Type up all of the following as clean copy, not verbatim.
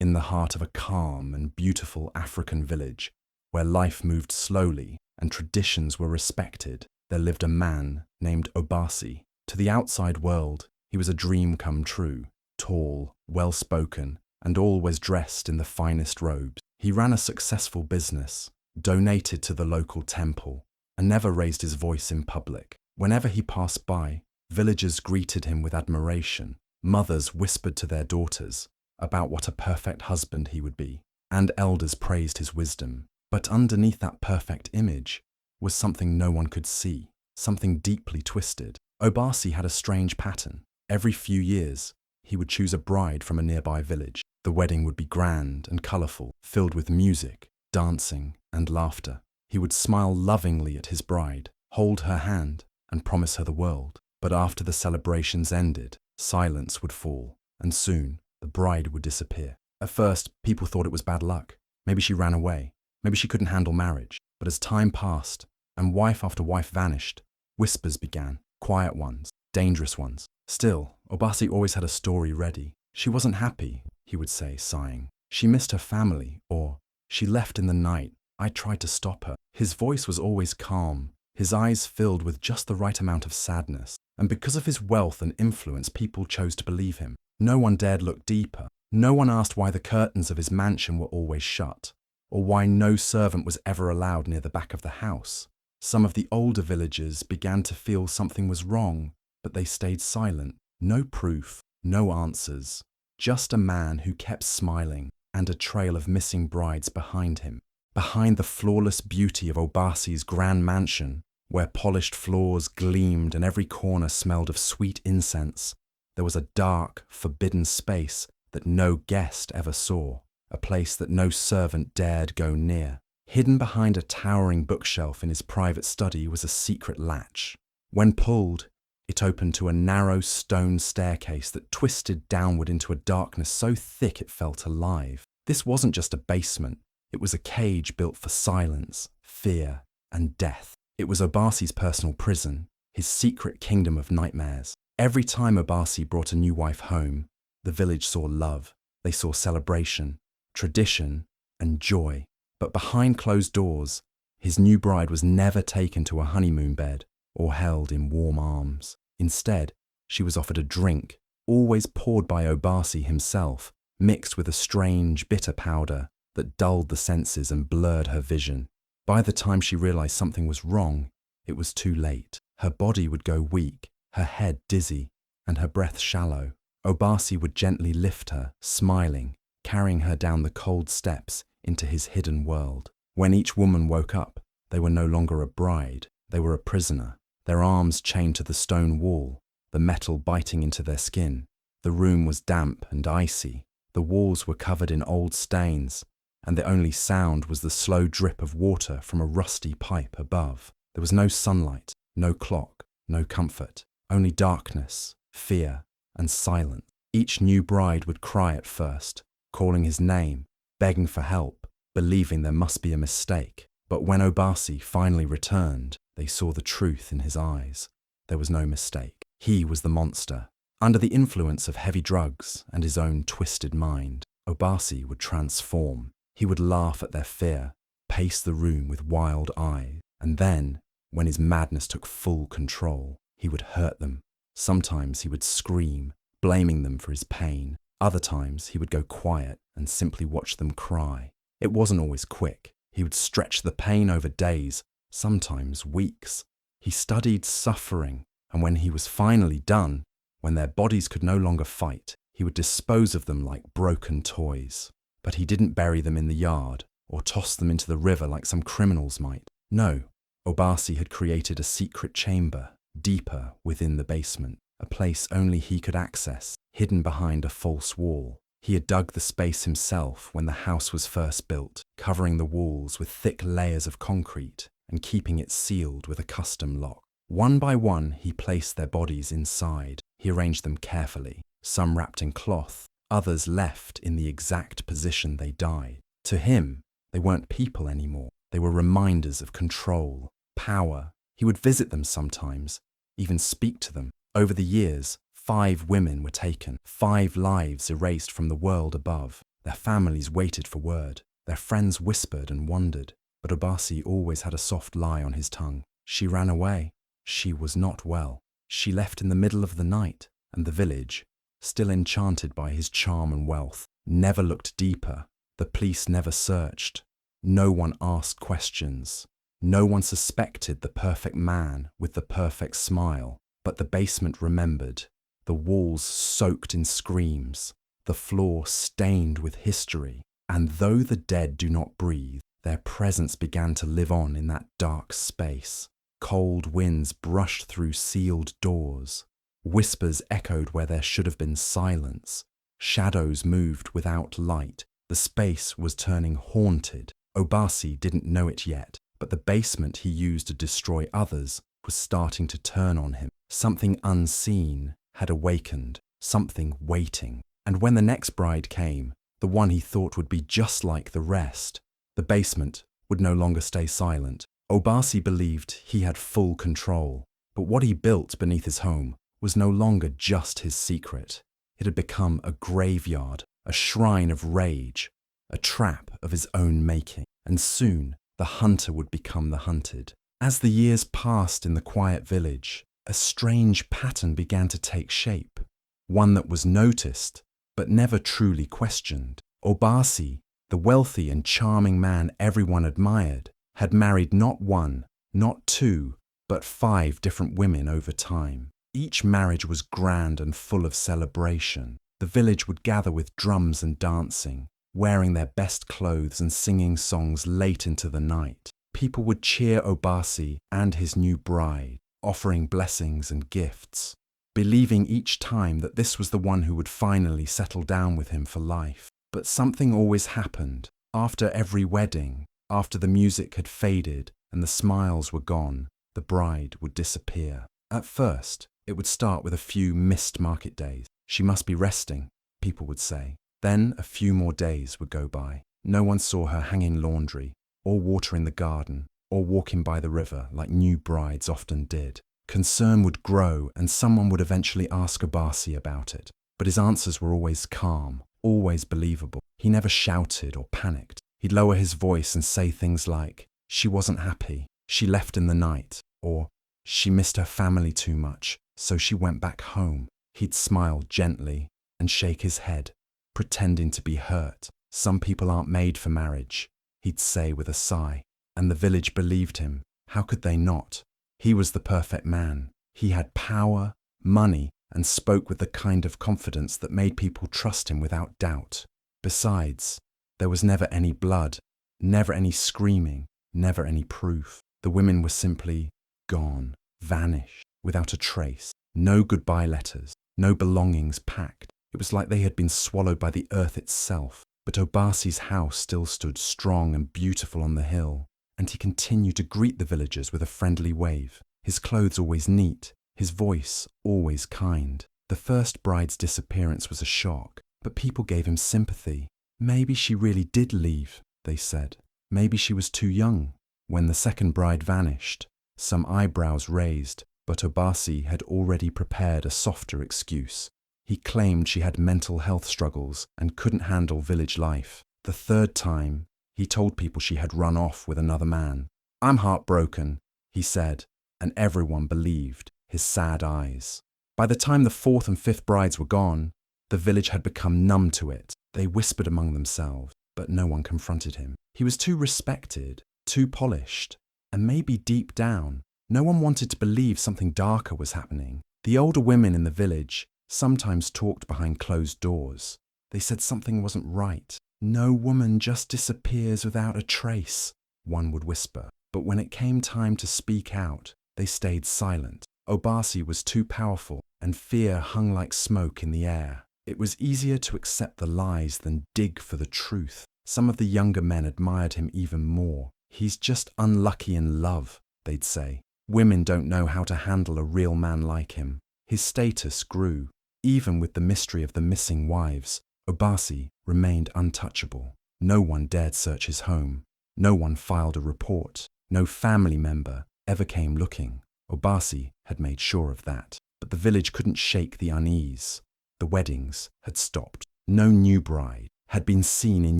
in the heart of a calm and beautiful African village, where life moved slowly and traditions were respected, there lived a man named Obasi. To the outside world, he was a dream come true, tall, well-spoken, and always dressed in the finest robes. He ran a successful business, donated to the local temple, and never raised his voice in public. Whenever he passed by, villagers greeted him with admiration. Mothers whispered to their daughters about what a perfect husband he would be, and elders praised his wisdom. But underneath that perfect image was something no one could see, something deeply twisted. Obasi had a strange pattern. Every few years, he would choose a bride from a nearby village. The wedding would be grand and colourful, filled with music, dancing, and laughter. He would smile lovingly at his bride, hold her hand, and promise her the world. But after the celebrations ended, silence would fall, and soon the bride would disappear. At first, people thought it was bad luck. Maybe she ran away. Maybe she couldn't handle marriage. But as time passed, and wife after wife vanished, whispers began, quiet ones, dangerous ones. Still, Obasi always had a story ready. She wasn't happy, he would say, sighing. She missed her family, or she left in the night. I tried to stop her. His voice was always calm, his eyes filled with just the right amount of sadness. And because of his wealth and influence, people chose to believe him. No one dared look deeper. No one asked why the curtains of his mansion were always shut, or why no servant was ever allowed near the back of the house. Some of the older villagers began to feel something was wrong, but they stayed silent. No proof, no answers, just a man who kept smiling and a trail of missing brides behind him. Behind the flawless beauty of Obasi's grand mansion, where polished floors gleamed and every corner smelled of sweet incense, there was a dark, forbidden space that no guest ever saw, a place that no servant dared go near. Hidden behind a towering bookshelf in his private study was a secret latch. When pulled, it opened to a narrow stone staircase that twisted downward into a darkness so thick it felt alive. This wasn't just a basement. It was a cage built for silence, fear, and death. It was Obasi's personal prison, his secret kingdom of nightmares. Every time Obasi brought a new wife home, the village saw love. They saw celebration, tradition, and joy. But behind closed doors, his new bride was never taken to a honeymoon bed or held in warm arms. Instead, she was offered a drink, always poured by Obasi himself, mixed with a strange, bitter powder that dulled the senses and blurred her vision. By the time she realized something was wrong, it was too late. Her body would go weak, her head dizzy, and her breath shallow. Obasi would gently lift her, smiling, carrying her down the cold steps into his hidden world. When each woman woke up, they were no longer a bride, they were a prisoner, their arms chained to the stone wall, the metal biting into their skin. The room was damp and icy, the walls were covered in old stains, and the only sound was the slow drip of water from a rusty pipe above. There was no sunlight, no clock, no comfort, only darkness, fear, and silence. Each new bride would cry at first, calling his name, begging for help, believing there must be a mistake. But when Obasi finally returned, they saw the truth in his eyes. There was no mistake. He was the monster. Under the influence of heavy drugs and his own twisted mind, Obasi would transform. He would laugh at their fear, pace the room with wild eyes, and then, when his madness took full control, he would hurt them. Sometimes he would scream, blaming them for his pain. Other times he would go quiet and simply watch them cry. It wasn't always quick. He would stretch the pain over days, sometimes weeks. He studied suffering, and when he was finally done, when their bodies could no longer fight, he would dispose of them like broken toys. But he didn't bury them in the yard or toss them into the river like some criminals might. No, Obasi had created a secret chamber, deeper within the basement, a place only he could access, hidden behind a false wall. He had dug the space himself when the house was first built, covering the walls with thick layers of concrete and keeping it sealed with a custom lock. One by one, he placed their bodies inside. He arranged them carefully, some wrapped in cloth, others left in the exact position they died. To him, they weren't people anymore. They were reminders of control, power. He would visit them sometimes, even speak to them. Over the years, 5 women were taken, 5 lives erased from the world above. Their families waited for word. Their friends whispered and wondered. But Obasi always had a soft lie on his tongue. She ran away. She was not well. She left in the middle of the night, and the village, still enchanted by his charm and wealth, never looked deeper. The police never searched. No one asked questions. No one suspected the perfect man with the perfect smile. But the basement remembered. The walls soaked in screams. The floor stained with history. And though the dead do not breathe, their presence began to live on in that dark space. Cold winds brushed through sealed doors. Whispers echoed where there should have been silence. Shadows moved without light. The space was turning haunted. Obasi didn't know it yet, but the basement he used to destroy others was starting to turn on him. Something unseen had awakened, something waiting. And when the next bride came, the one he thought would be just like the rest, the basement would no longer stay silent. Obasi believed he had full control, but what he built beneath his home was no longer just his secret. It had become a graveyard, a shrine of rage, a trap of his own making, and soon the hunter would become the hunted. As the years passed in the quiet village, a strange pattern began to take shape, one that was noticed but never truly questioned. Obasi, the wealthy and charming man everyone admired, had married not one, not two, but 5 different women over time. Each marriage was grand and full of celebration. The village would gather with drums and dancing, wearing their best clothes and singing songs late into the night. People would cheer Obasi and his new bride, offering blessings and gifts, believing each time that this was the one who would finally settle down with him for life. But something always happened. After every wedding, after the music had faded and the smiles were gone, the bride would disappear. At first, it would start with a few missed market days. She must be resting, people would say. Then a few more days would go by. No one saw her hanging laundry, or watering the garden, or walking by the river like new brides often did. Concern would grow and someone would eventually ask Obasi about it. But his answers were always calm, always believable. He never shouted or panicked. He'd lower his voice and say things like, "She wasn't happy, she left in the night," or "She missed her family too much, so she went back home." He'd smile gently and shake his head, pretending to be hurt. "Some people aren't made for marriage," he'd say with a sigh. And the village believed him. How could they not? He was the perfect man. He had power, money, and spoke with the kind of confidence that made people trust him without doubt. Besides, there was never any blood, never any screaming, never any proof. The women were simply gone, vanished, without a trace. No goodbye letters, no belongings packed. It was like they had been swallowed by the earth itself. But Obasi's house still stood strong and beautiful on the hill, and he continued to greet the villagers with a friendly wave. His clothes always neat, his voice always kind. The first bride's disappearance was a shock, but people gave him sympathy. Maybe she really did leave, they said. Maybe she was too young. When the second bride vanished, some eyebrows raised, but Obasi had already prepared a softer excuse. He claimed she had mental health struggles and couldn't handle village life. The third time, he told people she had run off with another man. "I'm heartbroken," he said, and everyone believed his sad eyes. By the time the 4th and 5th brides were gone, the village had become numb to it. They whispered among themselves, but no one confronted him. He was too respected, too polished, and maybe deep down, no one wanted to believe something darker was happening. The older women in the village sometimes talked behind closed doors. They said something wasn't right. "No woman just disappears without a trace," one would whisper. But when it came time to speak out, they stayed silent. Obasi was too powerful, and fear hung like smoke in the air. It was easier to accept the lies than dig for the truth. Some of the younger men admired him even more. "He's just unlucky in love," they'd say. "Women don't know how to handle a real man like him." His status grew. Even with the mystery of the missing wives, Obasi remained untouchable. No one dared search his home. No one filed a report. No family member ever came looking. Obasi had made sure of that. But the village couldn't shake the unease. The weddings had stopped. No new bride had been seen in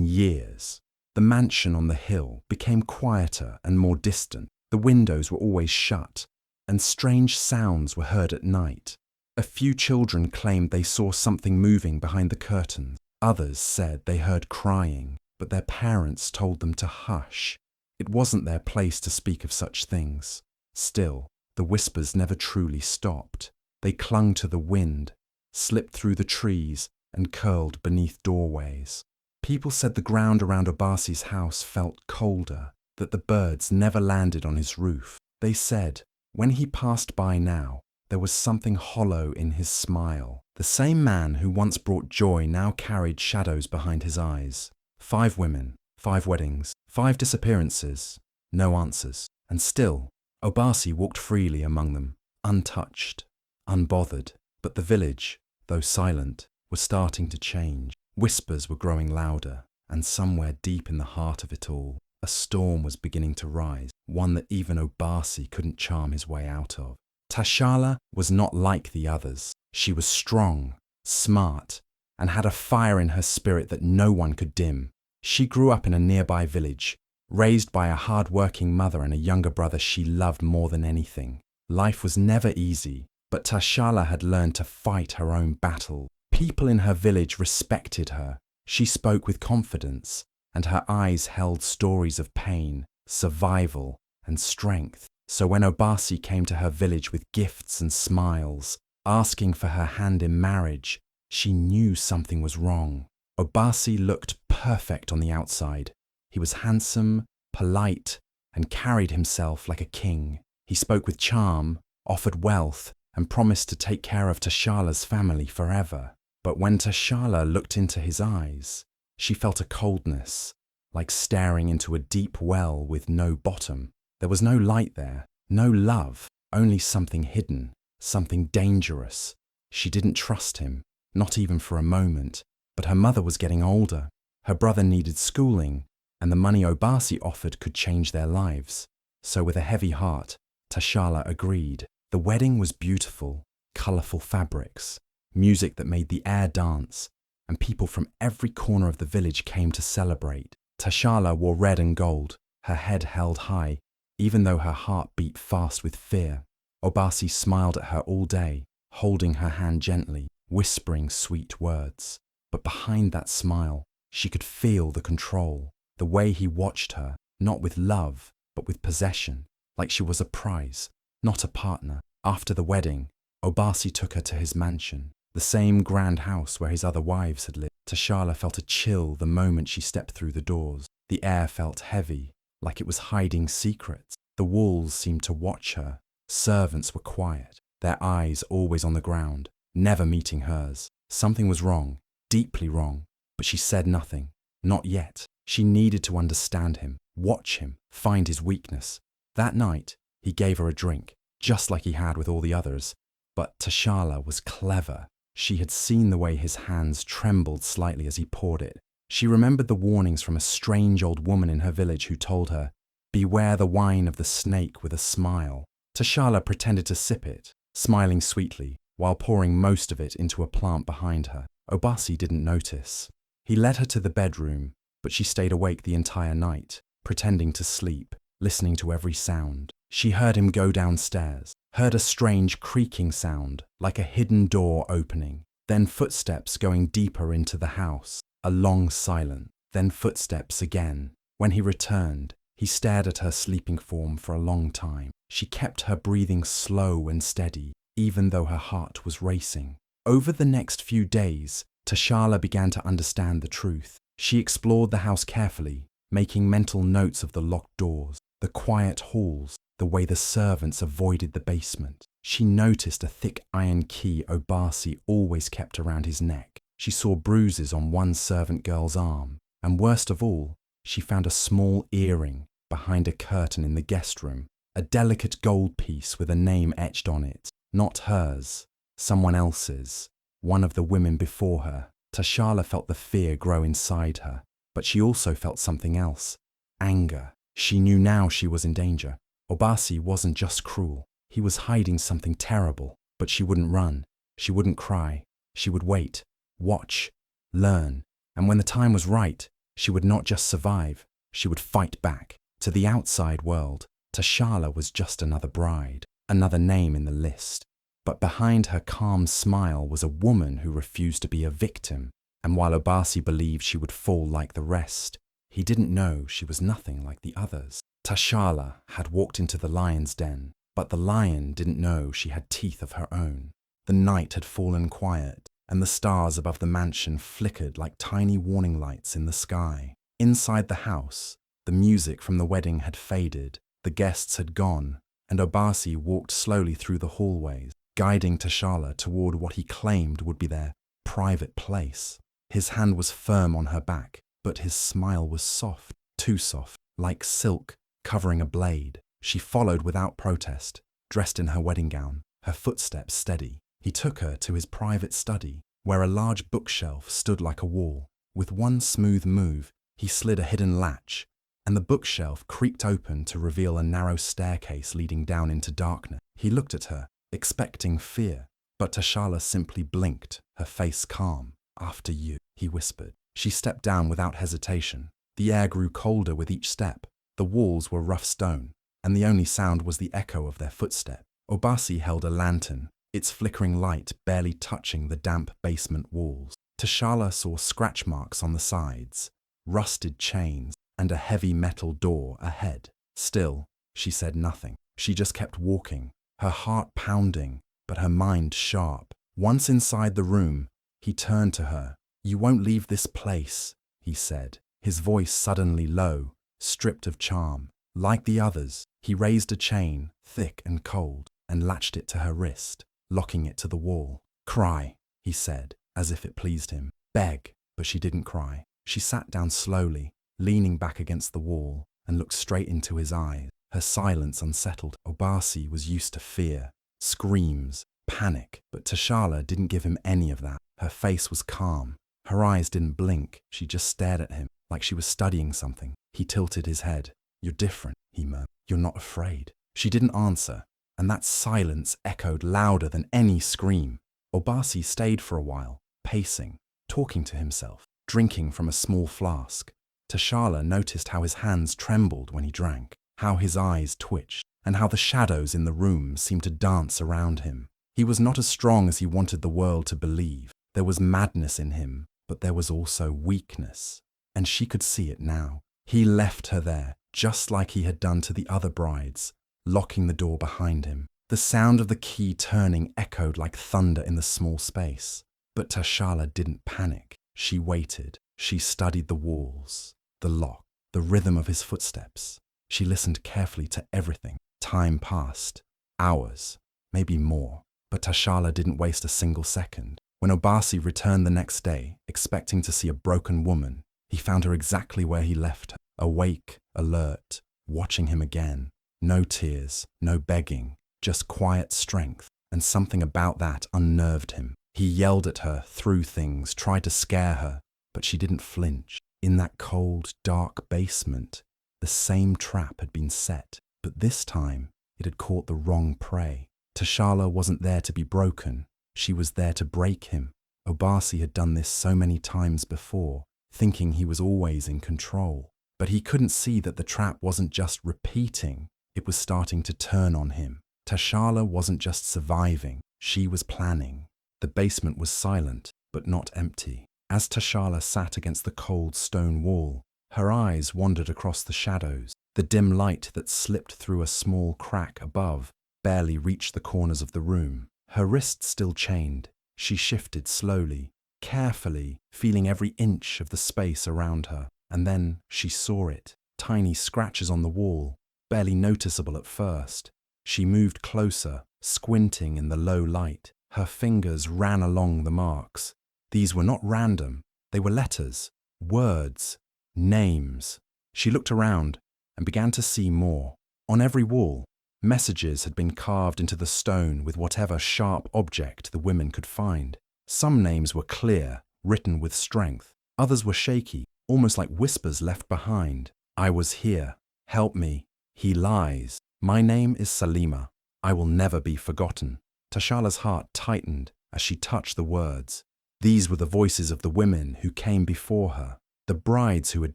years. The mansion on the hill became quieter and more distant. The windows were always shut, and strange sounds were heard at night. A few children claimed they saw something moving behind the curtains. Others said they heard crying, but their parents told them to hush. It wasn't their place to speak of such things. Still, the whispers never truly stopped. They clung to the wind, slipped through the trees, and curled beneath doorways. People said the ground around Obasi's house felt colder, that the birds never landed on his roof. They said, when he passed by now, there was something hollow in his smile. The same man who once brought joy now carried shadows behind his eyes. 5 women, 5 weddings, 5 disappearances, no answers. And still, Obasi walked freely among them, untouched, unbothered. But the village, though silent, was starting to change. Whispers were growing louder, and somewhere deep in the heart of it all, a storm was beginning to rise, one that even Obasi couldn't charm his way out of. Tashala was not like the others. She was strong, smart, and had a fire in her spirit that no one could dim. She grew up in a nearby village, raised by a hard-working mother and a younger brother she loved more than anything. Life was never easy, but Tashala had learned to fight her own battle. People in her village respected her. She spoke with confidence, and her eyes held stories of pain, survival, and strength. So when Obasi came to her village with gifts and smiles, asking for her hand in marriage, she knew something was wrong. Obasi looked perfect on the outside. He was handsome, polite, and carried himself like a king. He spoke with charm, offered wealth, and promised to take care of Tashala's family forever. But when Tashala looked into his eyes, she felt a coldness, like staring into a deep well with no bottom. There was no light there, no love, only something hidden, something dangerous. She didn't trust him, not even for a moment. But her mother was getting older. Her brother needed schooling, and the money Obasi offered could change their lives. So with a heavy heart, Tashala agreed. The wedding was beautiful, colourful fabrics, music that made the air dance, and people from every corner of the village came to celebrate. Tashala wore red and gold, her head held high, even though her heart beat fast with fear. Obasi smiled at her all day, holding her hand gently, whispering sweet words. But behind that smile, she could feel the control, the way he watched her, not with love, but with possession, like she was a prize, not a partner. After the wedding, Obasi took her to his mansion, the same grand house where his other wives had lived. Tashala felt a chill the moment she stepped through the doors. The air felt heavy, like it was hiding secrets. The walls seemed to watch her. Servants were quiet, their eyes always on the ground, never meeting hers. Something was wrong, deeply wrong, but she said nothing. Not yet. She needed to understand him, watch him, find his weakness. That night, he gave her a drink, just like he had with all the others. But Tashala was clever. She had seen the way his hands trembled slightly as he poured it. She remembered the warnings from a strange old woman in her village who told her, "Beware the wine of the snake," with a smile. Tashala pretended to sip it, smiling sweetly, while pouring most of it into a plant behind her. Obasi didn't notice. He led her to the bedroom, but she stayed awake the entire night, pretending to sleep, listening to every sound. She heard him go downstairs, heard a strange creaking sound, like a hidden door opening, then footsteps going deeper into the house, a long silence, then footsteps again. When he returned, he stared at her sleeping form for a long time. She kept her breathing slow and steady, even though her heart was racing. Over the next few days, Tashala began to understand the truth. She explored the house carefully, making mental notes of the locked doors, the quiet halls, the way the servants avoided the basement. She noticed a thick iron key Obasi always kept around his neck. She saw bruises on one servant girl's arm, and worst of all, she found a small earring behind a curtain in the guest room, a delicate gold piece with a name etched on it. Not hers, someone else's, one of the women before her. Tashala felt the fear grow inside her, but she also felt something else, anger. She knew now she was in danger. Obasi wasn't just cruel, he was hiding something terrible. But she wouldn't run, she wouldn't cry, she would wait, watch, learn. And when the time was right, she would not just survive, she would fight back. To the outside world, Tashala was just another bride, another name in the list. But behind her calm smile was a woman who refused to be a victim. And while Obasi believed she would fall like the rest, he didn't know she was nothing like the others. Tashala had walked into the lion's den, but the lion didn't know she had teeth of her own. The night had fallen quiet, and the stars above the mansion flickered like tiny warning lights in the sky. Inside the house, the music from the wedding had faded, the guests had gone, and Obasi walked slowly through the hallways, guiding Tashala toward what he claimed would be their private place. His hand was firm on her back, but his smile was soft, too soft, like silk covering a blade. She followed without protest, dressed in her wedding gown, her footsteps steady. He took her to his private study, where a large bookshelf stood like a wall. With one smooth move, he slid a hidden latch, and the bookshelf creaked open to reveal a narrow staircase leading down into darkness. He looked at her, expecting fear, but Tashala simply blinked, her face calm. "After you," he whispered. She stepped down without hesitation. The air grew colder with each step. The walls were rough stone, and the only sound was the echo of their footsteps. Obasi held a lantern, its flickering light barely touching the damp basement walls. Tashala saw scratch marks on the sides, rusted chains, and a heavy metal door ahead. Still, she said nothing. She just kept walking, her heart pounding, but her mind sharp. Once inside the room, he turned to her. "You won't leave this place," he said, his voice suddenly low, stripped of charm. Like the others, he raised a chain, thick and cold, and latched it to her wrist, locking it to the wall. "Cry," he said, as if it pleased him. "Beg," but she didn't cry. She sat down slowly, leaning back against the wall, and looked straight into his eyes. Her silence unsettled. Obasi was used to fear, screams, panic, but Tashala didn't give him any of that. Her face was calm. Her eyes didn't blink. She just stared at him, like she was studying something. He tilted his head. "You're different," he murmured. "You're not afraid." She didn't answer, and that silence echoed louder than any scream. Obasi stayed for a while, pacing, talking to himself, drinking from a small flask. Tashala noticed how his hands trembled when he drank, how his eyes twitched, and how the shadows in the room seemed to dance around him. He was not as strong as he wanted the world to believe. There was madness in him, but there was also weakness, and she could see it now. He left her there, just like he had done to the other brides, locking the door behind him. The sound of the key turning echoed like thunder in the small space. But Tashala didn't panic. She waited. She studied the walls, the lock, the rhythm of his footsteps. She listened carefully to everything. Time passed. Hours, maybe more. But Tashala didn't waste a single second. When Obasi returned the next day, expecting to see a broken woman, he found her exactly where he left her, awake, alert, watching him again. No tears, no begging, just quiet strength, and something about that unnerved him. He yelled at her, threw things, tried to scare her, but she didn't flinch. In that cold, dark basement, the same trap had been set, but this time it had caught the wrong prey. Tashala wasn't there to be broken. She was there to break him. Obasi had done this so many times before, thinking he was always in control. But he couldn't see that the trap wasn't just repeating, it was starting to turn on him. Tashala wasn't just surviving, she was planning. The basement was silent, but not empty. As Tashala sat against the cold stone wall, her eyes wandered across the shadows. The dim light that slipped through a small crack above barely reached the corners of the room. Her wrists still chained, she shifted slowly, carefully, feeling every inch of the space around her. And then she saw it, tiny scratches on the wall, barely noticeable at first. She moved closer, squinting in the low light. Her fingers ran along the marks. These were not random, they were letters, words, names. She looked around and began to see more. On every wall, messages had been carved into the stone with whatever sharp object the women could find. Some names were clear, written with strength. Others were shaky, almost like whispers left behind. "I was here. Help me. He lies. My name is Salima. I will never be forgotten." Tashala's heart tightened as she touched the words. These were the voices of the women who came before her, the brides who had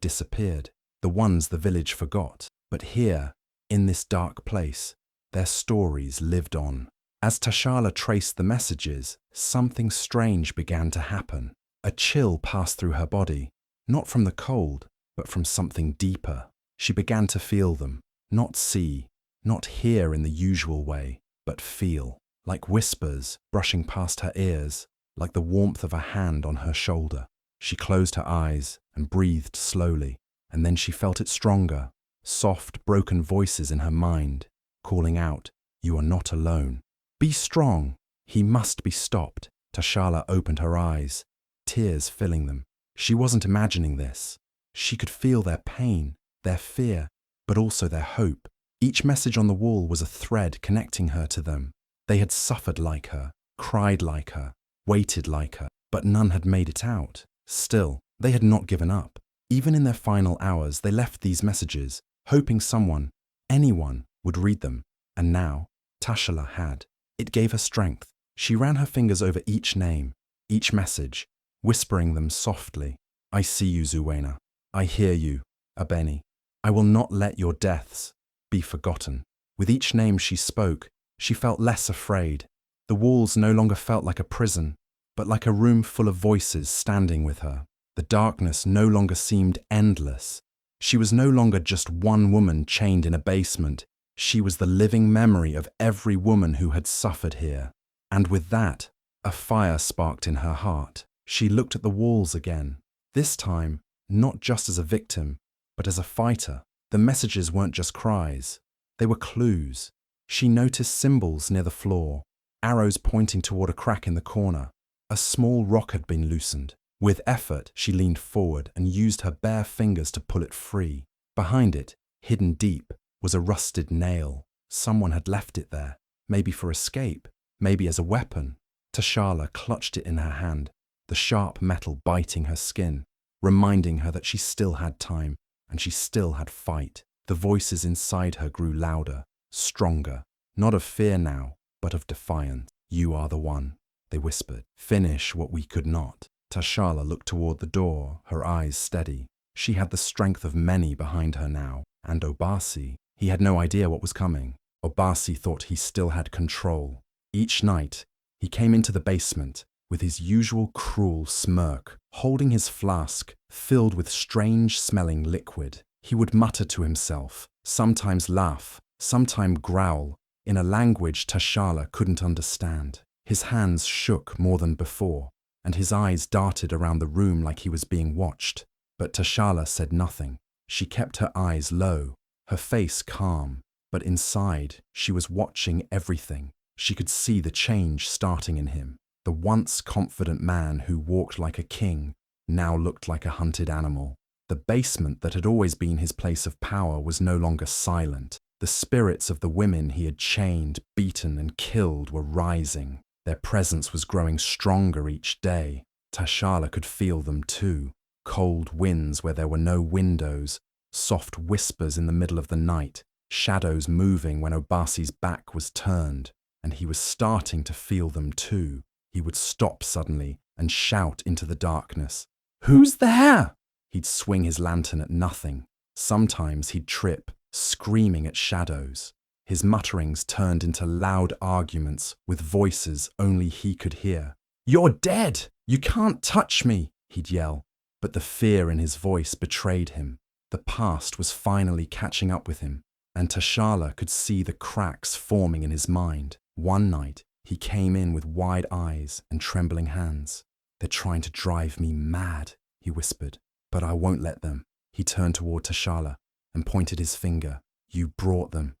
disappeared, the ones the village forgot. But here, in this dark place, their stories lived on. As Tashala traced the messages, something strange began to happen. A chill passed through her body, not from the cold, but from something deeper. She began to feel them, not see, not hear in the usual way, but feel, like whispers brushing past her ears, like the warmth of a hand on her shoulder. She closed her eyes and breathed slowly, and then she felt it stronger, soft, broken voices in her mind, calling out, "You are not alone. Be strong. He must be stopped." Tashala opened her eyes, tears filling them. She wasn't imagining this. She could feel their pain, their fear, but also their hope. Each message on the wall was a thread connecting her to them. They had suffered like her, cried like her, waited like her, but none had made it out. Still, they had not given up. Even in their final hours, they left these messages, hoping someone, anyone, would read them. And now, Tashala had. It gave her strength. She ran her fingers over each name, each message, whispering them softly. "I see you, Zuwena. I hear you, Abeni. I will not let your deaths be forgotten." With each name she spoke, she felt less afraid. The walls no longer felt like a prison, but like a room full of voices standing with her. The darkness no longer seemed endless. She was no longer just one woman chained in a basement. She was the living memory of every woman who had suffered here. And with that, a fire sparked in her heart. She looked at the walls again, this time not just as a victim, but as a fighter. The messages weren't just cries, they were clues. She noticed symbols near the floor, arrows pointing toward a crack in the corner. A small rock had been loosened. With effort, she leaned forward and used her bare fingers to pull it free. Behind it, hidden deep, was a rusted nail. Someone had left it there, maybe for escape, maybe as a weapon. Tashala clutched it in her hand, the sharp metal biting her skin, reminding her that she still had time and she still had fight. The voices inside her grew louder, stronger, not of fear now, but of defiance. "You are the one," they whispered. "Finish what we could not." Tashala looked toward the door, her eyes steady. She had the strength of many behind her now, and Obasi, he had no idea what was coming. Obasi thought he still had control. Each night, he came into the basement with his usual cruel smirk, holding his flask filled with strange-smelling liquid. He would mutter to himself, sometimes laugh, sometimes growl, in a language Tashala couldn't understand. His hands shook more than before, and his eyes darted around the room like he was being watched. But Tashala said nothing. She kept her eyes low, her face calm, but inside she was watching everything. She could see the change starting in him. The once confident man who walked like a king now looked like a hunted animal. The basement that had always been his place of power was no longer silent. The spirits of the women he had chained, beaten, and killed were rising. Their presence was growing stronger each day. Tashala could feel them too. Cold winds where there were no windows, soft whispers in the middle of the night, shadows moving when Obasi's back was turned, and he was starting to feel them too. He would stop suddenly and shout into the darkness, "Who's there?" He'd swing his lantern at nothing. Sometimes he'd trip, screaming at shadows. His mutterings turned into loud arguments with voices only he could hear. "You're dead! You can't touch me!" he'd yell. But the fear in his voice betrayed him. The past was finally catching up with him, and Tashala could see the cracks forming in his mind. One night, he came in with wide eyes and trembling hands. "They're trying to drive me mad," he whispered, "but I won't let them." He turned toward Tashala and pointed his finger. "You brought them.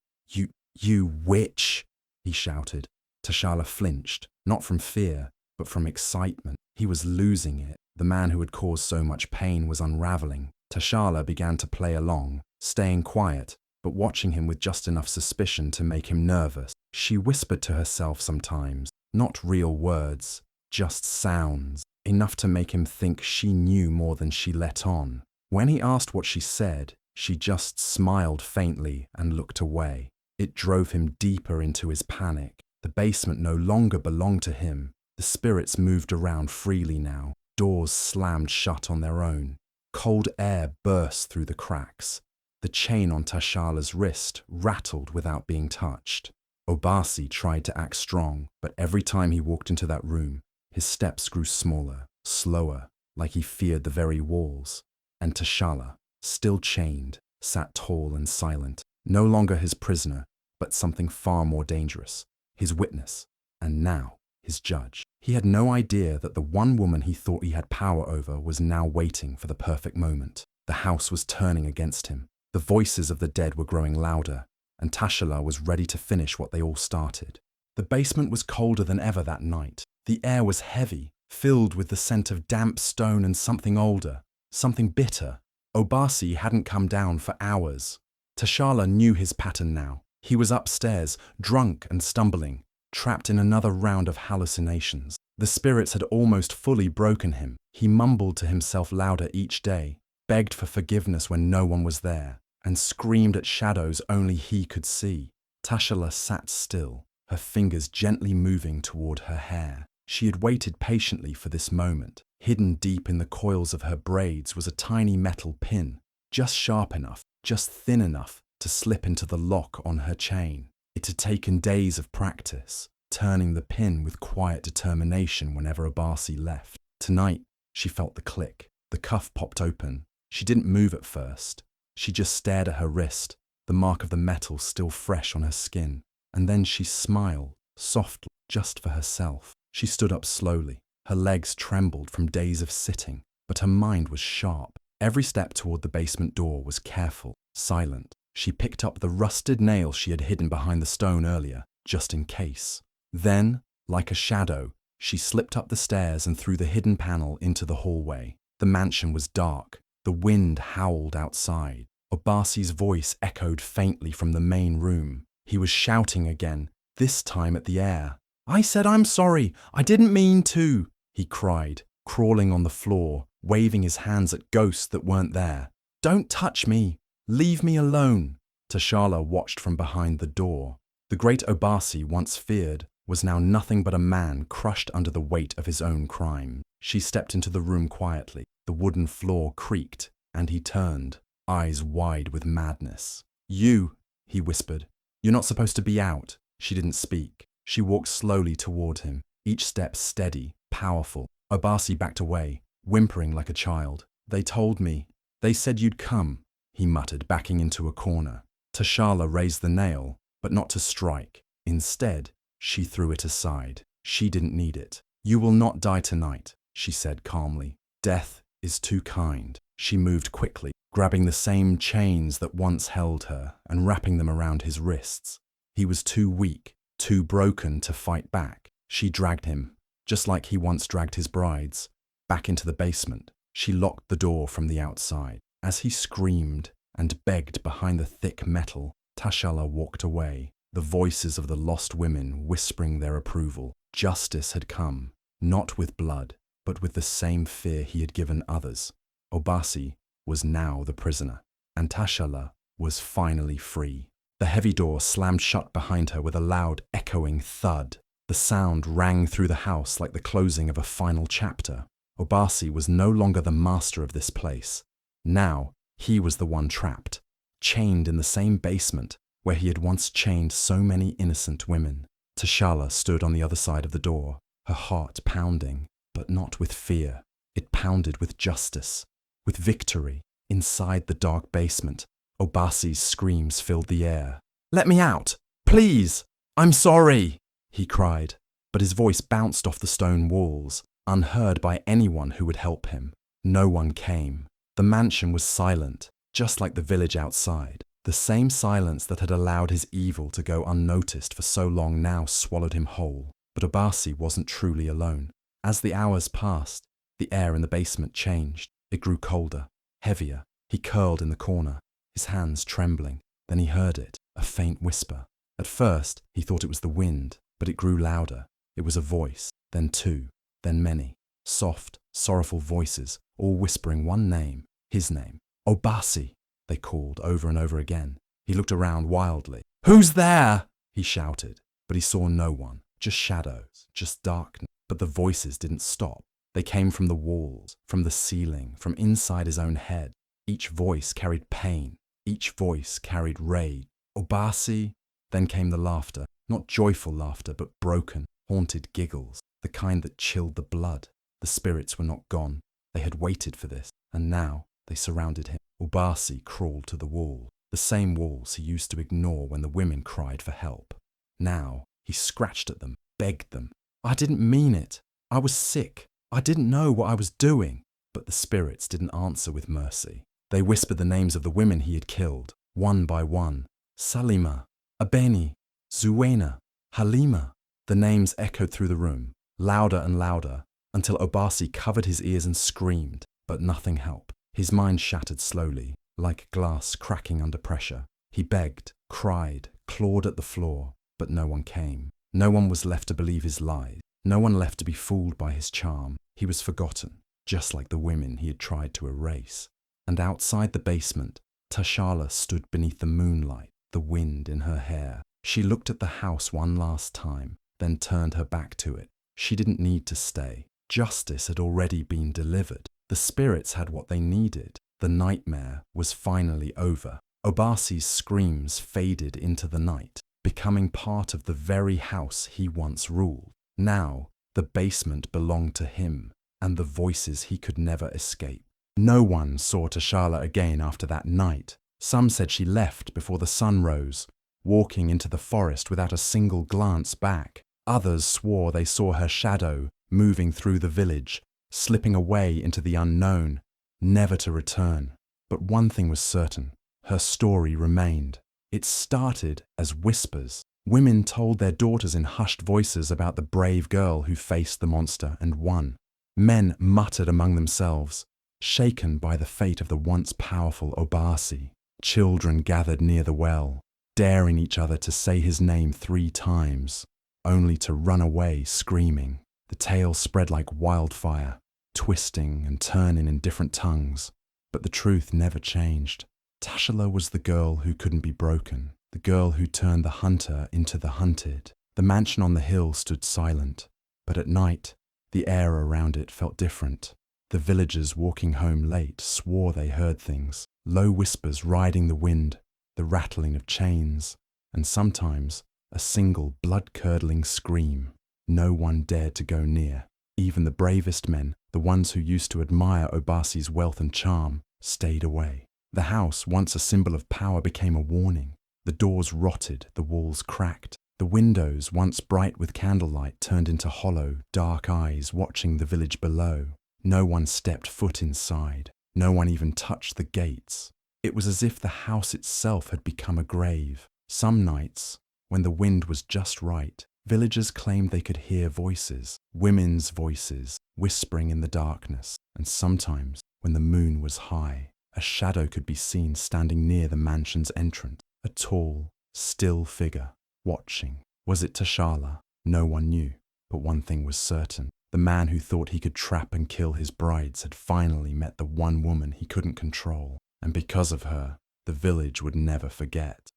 You witch!" he shouted. Tashala flinched, not from fear, but from excitement. He was losing it. The man who had caused so much pain was unraveling. Tashala began to play along, staying quiet, but watching him with just enough suspicion to make him nervous. She whispered to herself sometimes, not real words, just sounds, enough to make him think she knew more than she let on. When he asked what she said, she just smiled faintly and looked away. It drove him deeper into his panic. The basement no longer belonged to him. The spirits moved around freely now. Doors slammed shut on their own. Cold air burst through the cracks. The chain on Tashala's wrist rattled without being touched. Obasi tried to act strong, but every time he walked into that room, his steps grew smaller, slower, like he feared the very walls. And Tashala, still chained, sat tall and silent, no longer his prisoner, but something far more dangerous, his witness, and now his judge. He had no idea that the one woman he thought he had power over was now waiting for the perfect moment. The house was turning against him. The voices of the dead were growing louder, and Tashala was ready to finish what they all started. The basement was colder than ever that night. The air was heavy, filled with the scent of damp stone and something older, something bitter. Obasi hadn't come down for hours. Tashala knew his pattern now. He was upstairs, drunk and stumbling, trapped in another round of hallucinations. The spirits had almost fully broken him. He mumbled to himself louder each day, begged for forgiveness when no one was there, and screamed at shadows only he could see. Tashala sat still, her fingers gently moving toward her hair. She had waited patiently for this moment. Hidden deep in the coils of her braids was a tiny metal pin, just sharp enough, just thin enough to slip into the lock on her chain. It had taken days of practice, turning the pin with quiet determination whenever Obasi left. Tonight, she felt the click. The cuff popped open. She didn't move at first. She just stared at her wrist, the mark of the metal still fresh on her skin. And then she smiled, softly, just for herself. She stood up slowly. Her legs trembled from days of sitting, but her mind was sharp. Every step toward the basement door was careful, silent. She picked up the rusted nail she had hidden behind the stone earlier, just in case. Then, like a shadow, she slipped up the stairs and through the hidden panel into the hallway. The mansion was dark. The wind howled outside. Obasi's voice echoed faintly from the main room. He was shouting again, this time at the air. "I said I'm sorry. I didn't mean to," he cried, crawling on the floor, waving his hands at ghosts that weren't there. "Don't touch me. Leave me alone." Tashala watched from behind the door. The great Obasi, once feared, was now nothing but a man crushed under the weight of his own crime. She stepped into the room quietly. The wooden floor creaked, and he turned, eyes wide with madness. "You," he whispered. "You're not supposed to be out." She didn't speak. She walked slowly toward him, each step steady, powerful. Obasi backed away, whimpering like a child. "They told me. They said you'd come," he muttered, backing into a corner. Tashala raised the nail, but not to strike. Instead, she threw it aside. She didn't need it. "You will not die tonight," she said calmly. "Death is too kind." She moved quickly, grabbing the same chains that once held her and wrapping them around his wrists. He was too weak, too broken to fight back. She dragged him, just like he once dragged his brides, back into the basement. She locked the door from the outside. As he screamed and begged behind the thick metal, Tashala walked away, the voices of the lost women whispering their approval. Justice had come, not with blood, but with the same fear he had given others. Obasi was now the prisoner, and Tashala was finally free. The heavy door slammed shut behind her with a loud, echoing thud. The sound rang through the house like the closing of a final chapter. Obasi was no longer the master of this place. Now, he was the one trapped, chained in the same basement where he had once chained so many innocent women. Tashala stood on the other side of the door, her heart pounding, but not with fear. It pounded with justice, with victory. Inside the dark basement, Obasi's screams filled the air. "Let me out! Please! I'm sorry!" he cried, but his voice bounced off the stone walls, unheard by anyone who would help him. No one came. The mansion was silent, just like the village outside. The same silence that had allowed his evil to go unnoticed for so long now swallowed him whole. But Obasi wasn't truly alone. As the hours passed, the air in the basement changed. It grew colder, heavier. He curled in the corner, his hands trembling. Then he heard it, a faint whisper. At first, he thought it was the wind, but it grew louder. It was a voice, then two, then many. Soft, sorrowful voices, all whispering one name, his name. "Obasi!" they called over and over again. He looked around wildly. "Who's there?" he shouted, but he saw no one, just shadows, just darkness. But the voices didn't stop. They came from the walls, from the ceiling, from inside his own head. Each voice carried pain. Each voice carried rage. Obasi. Then came the laughter. Not joyful laughter, but broken, haunted giggles. The kind that chilled the blood. The spirits were not gone. They had waited for this, and now they surrounded him. Obasi crawled to the wall, the same walls he used to ignore when the women cried for help. Now he scratched at them, begged them. I didn't mean it. I was sick. I didn't know what I was doing. But the spirits didn't answer with mercy. They whispered the names of the women he had killed, one by one. Salima, Abeni, Zuena, Halima. The names echoed through the room, louder and louder, until Obasi covered his ears and screamed, but nothing helped. His mind shattered slowly, like glass cracking under pressure. He begged, cried, clawed at the floor, but no one came. No one was left to believe his lies. No one left to be fooled by his charm. He was forgotten, just like the women he had tried to erase. And outside the basement, Tashala stood beneath the moonlight, the wind in her hair. She looked at the house one last time, then turned her back to it. She didn't need to stay. Justice had already been delivered. The spirits had what they needed. The nightmare was finally over. Obasi's screams faded into the night, becoming part of the very house he once ruled. Now, the basement belonged to him, and the voices he could never escape. No one saw Tashala again after that night. Some said she left before the sun rose, walking into the forest without a single glance back. Others swore they saw her shadow moving through the village, slipping away into the unknown, never to return. But one thing was certain, her story remained. It started as whispers. Women told their daughters in hushed voices about the brave girl who faced the monster and won. Men muttered among themselves, shaken by the fate of the once powerful Obasi. Children gathered near the well, daring each other to say his name 3 times, only to run away screaming. The tale spread like wildfire, twisting and turning in different tongues, but the truth never changed. Tashala was the girl who couldn't be broken, the girl who turned the hunter into the hunted. The mansion on the hill stood silent, but at night, the air around it felt different. The villagers walking home late swore they heard things, low whispers riding the wind, the rattling of chains, and sometimes a single blood-curdling scream. No one dared to go near. Even the bravest men, the ones who used to admire Obasi's wealth and charm, stayed away. The house, once a symbol of power, became a warning. The doors rotted, the walls cracked. The windows, once bright with candlelight, turned into hollow, dark eyes watching the village below. No one stepped foot inside. No one even touched the gates. It was as if the house itself had become a grave. Some nights, when the wind was just right, villagers claimed they could hear voices, women's voices, whispering in the darkness. And sometimes, when the moon was high, a shadow could be seen standing near the mansion's entrance. A tall, still figure, watching. Was it Tashala? No one knew. But one thing was certain. The man who thought he could trap and kill his brides had finally met the one woman he couldn't control. And because of her, the village would never forget.